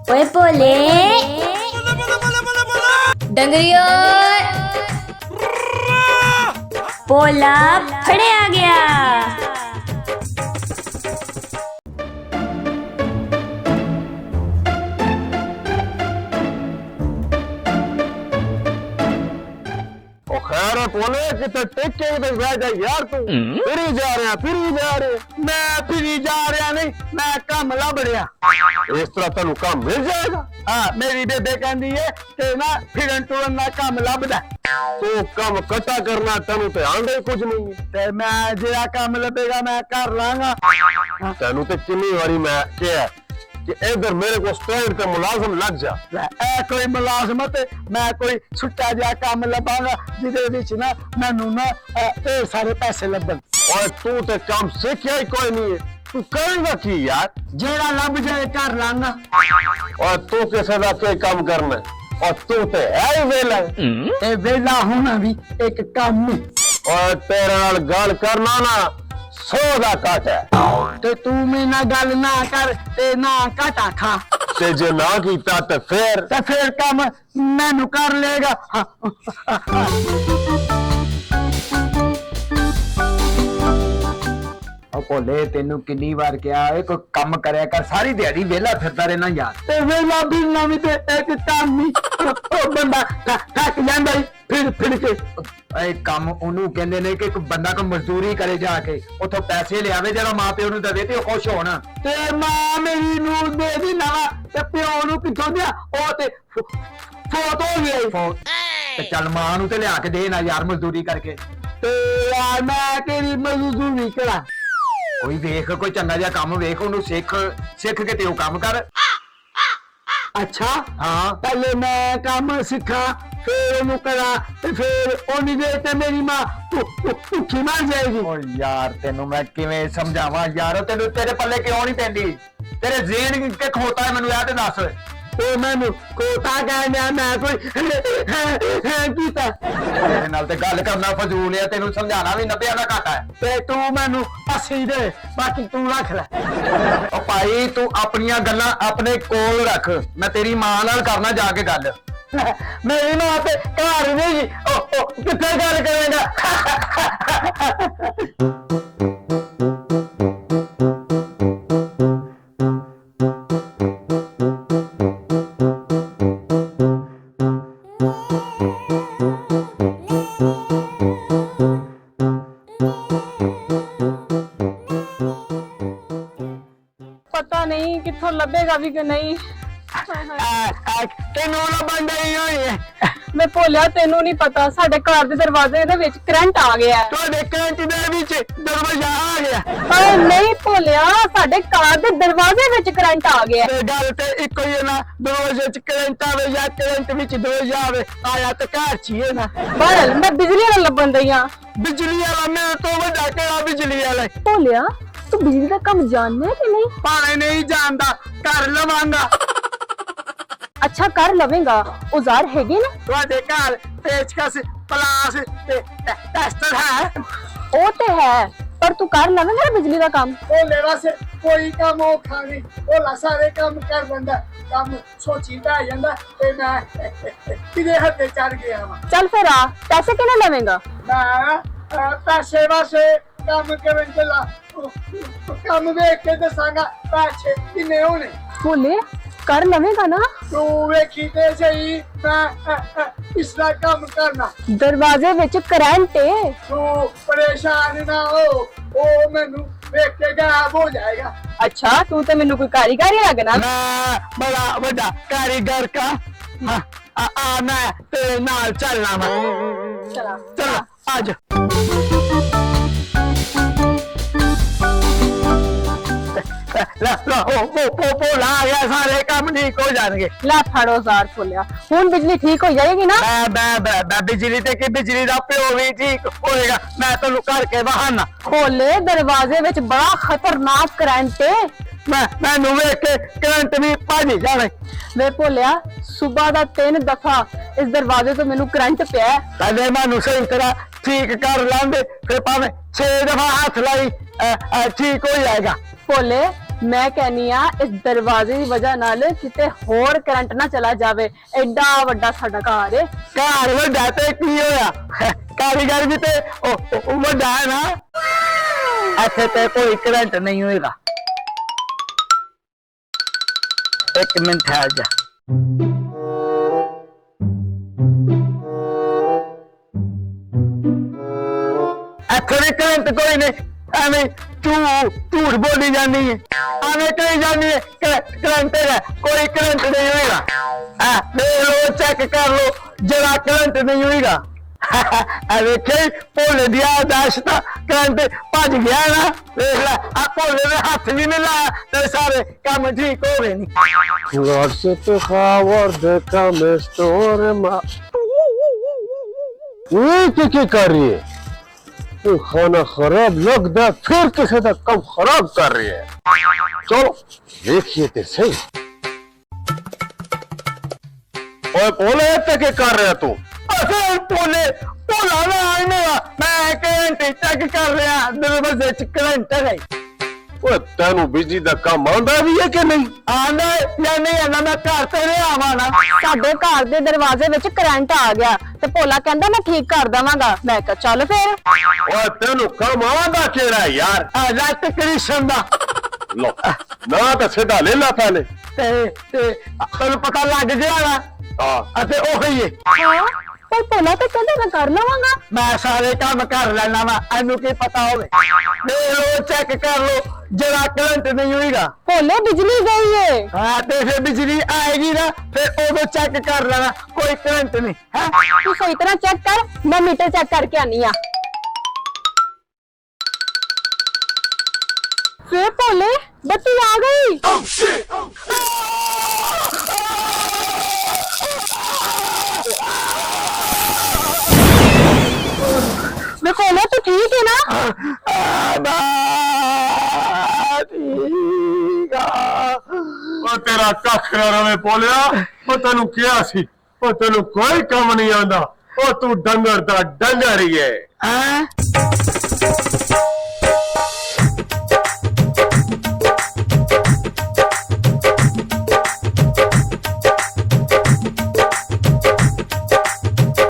ओए भोले डंगरियो भोला फड़िया गया। खैर बोले कि तो टेके तो रह जा यार तू फिर ही जा रहा मैं फिर ही जा रहा नहीं मैं काम लभ रहा इस तरह तेन काम मिल जाएगा। हाँ मेरी बेबे कहती है कि ना फिरन टुरन ना काम लभदा तू काम कटा करना तेन तो आंदे कुछ नहीं ते मैं जेड़ा काम लभेगा मैं कर लांगा। तेन तो कितनी बारी मैं क्या कि इधर मेरे को स्टैंड पे मुलाजम लग जा ए कोई मुलाजमत मैं कोई छुट्टा जा काम लभांगा जिदे विच ना मैनू ना ढेर सारे पैसे लभन। और तू ते काम सीखिया ही कोई नहीं है तू करेगा की यार जेड़ा लभ जाए कर लांगा। और तू किसे दा कोई काम करना और तू ते है ही वेला ते वेला होना भी एक काम नहीं। और तेरे नाल गल करना ना 100 दा काट है ते तू मेरे गल ना कर ते ना काटा खा ते जे ना कीता ते फिर काम मैनू कर लेगा। भोले तेनू कितनी बार क्या है कोई काम करया कर सारी दिहाड़ी वेला फिरदा रहना यार ते वेला भी ना भी ते एक काम नहीं ओ बंदा थक जांदा फिर के ए काम ओनू कहंदे ने कि एक बंदा को मजदूरी करे जाके उथों पैसे ले आवे जरा मां प्यो नु दे ते खुश होना ते मां मेरी नू दे दी ना ते प्यो नु किथों दिया ओ ते फोटो गई ते चल मां नु ते लिया के दे ना यार मजदूरी करके ते यार मैं तेरी मजदूरी करा कोई देख कोई चंगा जिहा काम वेख ओनू सीख के ते ओ काम कर। अच्छा हाँ पहले मैं काम सीखा फिर ओनू करा ते फिर ओनी देर ते मेरी मां भुखी मर जाएगी। ओ यार तेनू मैं किवें समझावां यार तेनू तेरे पल्ले क्यों नहीं पैंदी तेरे ज़हन के खोता है मैनू यार ते दस ते मैनू कोटा कहना मैं कोई कीता तेरे नाल ते गल करना फजूल है तेनू समझाना भी 90 दा घाटा है ते तू मैनू हसी दे बाकी तू रख ले। ओ भाई तू अपनियां गल्लां अपने कोल रख मैं तेरी मां नाल करना जाके गल मेरी मां ते घर नहीं ओ किथे गल करेगा। पता नहीं किथों लभेगा भी कि नहीं। तेनू ना बंद ही होई है मैं भोलिया तेनू नहीं पता साडे घर दे दरवाजे दे विच करंट आ गया है। तोड़े करंट दे विच दरवाजा आ गया हां नहीं भोलिया साडे घर दे दरवाजे विच करंट आ गया है। ते गल ते इको ही है ना दरवाजे च करंट आवे या करंट विच दरवाजा आवे आया ते घर च ही है ना। बहरल मैं बिजली वाला लबन दई हां बिजली वाला मेरे तो वड्डा केड़ा बिजली वाला भोलिया तू बिजली का काम जानना है कि नहीं। भावे नहीं जानदा कर लवांगा। अच्छा कर लवेगा औजार हैगे ना ਤੁਹਾਡੇ ਘਰ पेचकस प्लास ते टेस्टर है ओ ते है पर तू कर लवेगा ना बिजली का काम। भोले वास्ते कोई काम औखा नहीं भोला सारे काम कर बंदा काम सोचीदा आ जांदा ते मैं किदे हत्थे चढ़ गया वा। चल फिर आ पैसे किने लवेगा। मैं पैसे वास्ते काम करन चला काम वेख के दसांगा पैसे किन्ने होने बोले कर लवेगा ना तू वेखी ते सही मैं इसला काम करना दरवाजे विच करंट है। तू परेशान ना हो ओ मैनू वेख के गायब हो जाएगा। अच्छा तू तो मेनू कोई कारीगर ही लगना। मैं बड़ा बड़ा कारीगर का मैं तेरे नाल चलना मैं चला आज ला गया सारे काम ठीक हो जाएंगे। ला फाड़ो जार खोलिया हुन बिजली ठीक हो जाएगी ना। बिजली ते की बिजली दा प्यो भी ठीक होएगा मैं तेनू करके बहाना। खोले दरवाजे विच बड़ा खतरनाक करंट है। मैनू वेख के करंट भी भज जावे। वे भोलिया सुबह दा 3 दफा इस दरवाजे तो मेनू करंट पिया है। पहले मैनू सही तरह ठीक कर लांदे फिर भावे 6 दफा हाथ लाई ठीक हो जाएगा। भोले ਮੈਂ ਕਹਿੰਨੀ ਆ ਇਸ ਦਰਵਾਜ਼ੇ ਦੀ ਵਜ੍ਹਾ ਨਾਲ ਕਿਤੇ ਹੋਰ ਕਰੰਟ ਨਾ ਚਲਾ ਜਾਵੇ। ਐਡਾ ਵੱਡਾ ਸਾਡਾ ਘਰ ਏ। ਘਰ ਵੱਡਾ ਤੇ ਕੀ ਹੋਇਆ ਕਾਰੀਗਰ ਵੀ ਤੇ ਉਹ ਵੱਡਾ ਹੈ ਨਾ। ਇੱਥੇ ਤੇ ਕੋਈ ਕਰੰਟ ਨਹੀਂ ਹੋਏਗਾ। ਇੱਕ ਮਿੰਟ ਠਹਿਰ ਜਾ। ਇੱਥੇ ਕਰੰਟ ਕੋਈ ਨਹੀਂ। ਐਵੇਂ ਝੂਠ ਬੋਲੀ ਜਾਂਦੀ ਹੈ। ਐਵੇਂ ਕਹੀ ਜਾਂਦੀ ਹੈ ਕਰੰਟ ਹੈ। ਕੋਈ ਕਰੰਟ ਨਹੀਂ ਹੋਏਗਾ। ਹਾਂ ਦੇਖ ਲੋ ਚੈੱਕ ਕਰ ਲੋ ਜਰਾ ਕਰੰਟ ਨਹੀਂ ਹੋਏਗਾ। ਐਵੇਂ ਕਿ ਭੋਲੇ ਦੀ ਆਦਰਸ਼ ਤਾਂ ਕਰੰਟ ਭੱਜ ਗਿਆ ਨਾ। ਦੇਖ ਲੈ ਆ ਭੋਲੇ ਦੇ ਹੱਥ ਵੀ ਨਹੀਂ ਲਾਇਆ ਤੇ ਸਾਰੇ ਕੰਮ ਠੀਕ ਹੋ ਗਏ ਨਹੀਂ। WhatsApp पे खबर देखा मैं स्टोर में ये क्या कर रही है? ये खाना खराब लगता है, फिर किसी का कम खराब कर रही है। चलो देखिए तो सही। ओए बोले तो क्या कर रहे तू? ਭੋਲਾ ਨਾ ਆने मैं करंट चेक कर रहा दरवाजे च करंट है। ओए तेनू बिजली का काम आंदा भी है कि नहीं? आंदा या नहीं आंदा मैं घर ते नहीं आवा ना। ਸਾਡੇ ਘਰ ਦੇ ਦਰਵਾਜ਼ੇ ਵਿੱਚ ਕਰੰਟ ਆ ਗਿਆ ਤੇ ਭੋਲਾ ਕਹਿੰਦਾ ਮੈਂ ਠੀਕ ਕਰ ਦਵਾਂਗਾ। ਮੈਂ ਕਿਹਾ ਚੱਲ ਫਿਰ। ओए तेनू काम आंदा केड़ा है यार? इलेक्ट्रिशियन दा लो ना तो सीधा ले ला पहले। ते तैनू पता लग गया ना। हाँ ਅਤੇ ਉਹੀ ਹੈ। ਹਾਂ ਪਰ ਭੋਲਾ ਤਾਂ ਕਹਿੰਦਾ ਮੈਂ ਕਰ ਲਵਾਂਗਾ। ਮੈਂ ਸਾਰੇ ਕੰਮ ਕਰ ਲੈਣਾ ਵਾ ਇਹਨੂੰ ਕੀ ਪਤਾ ਹੋਵੇ। ਦੇਖ ਲੋ ਚੈੱਕ ਕਰ ਲੋ ਜਰਾ ਕਰੰਟ ਨਹੀਂ ਹੋਏਗਾ। ਭੋਲੇ ਬਿਜਲੀ ਗਈ ਏ। ਹਾਂ ਤੇ ਫਿਰ ਬਿਜਲੀ ਆਏਗੀ ਨਾ ਫਿਰ ਉਦੋਂ ਚੈੱਕ ਕਰ ਲੈਣਾ ਕੋਈ ਕਰੰਟ ਨਹੀਂ ਹੈ। ਤੂੰ ਸਹੀ ਤਰ੍ਹਾਂ ਚੈੱਕ ਕਰ ਮੈਂ ਮੀਟਰ ਚੈੱਕ ਕਰਕੇ ਆਨੀ ਆ। ਫਿਰ ਭੋਲੇ ਬੱਤੀ ਆ ਗਈ। मैं भोले तू ठीक है ना? ਠੀਕ ਆ। ਉਹ ਤੇਰਾ ਕੱਖ ਨਾ ਰਵੇ ਬੋਲਿਆ। ਉਹ ਤੈਨੂੰ ਕਿਹਾ ਸੀ ਉਹ ਤੈਨੂੰ ਕੋਈ ਕੰਮ ਨਹੀਂ ਆਉਂਦਾ। ਉਹ ਤੂੰ ਡੰਗਰ ਦਾ ਡੰਗਰ ਹੀ ਹੈ। ਹੈਂ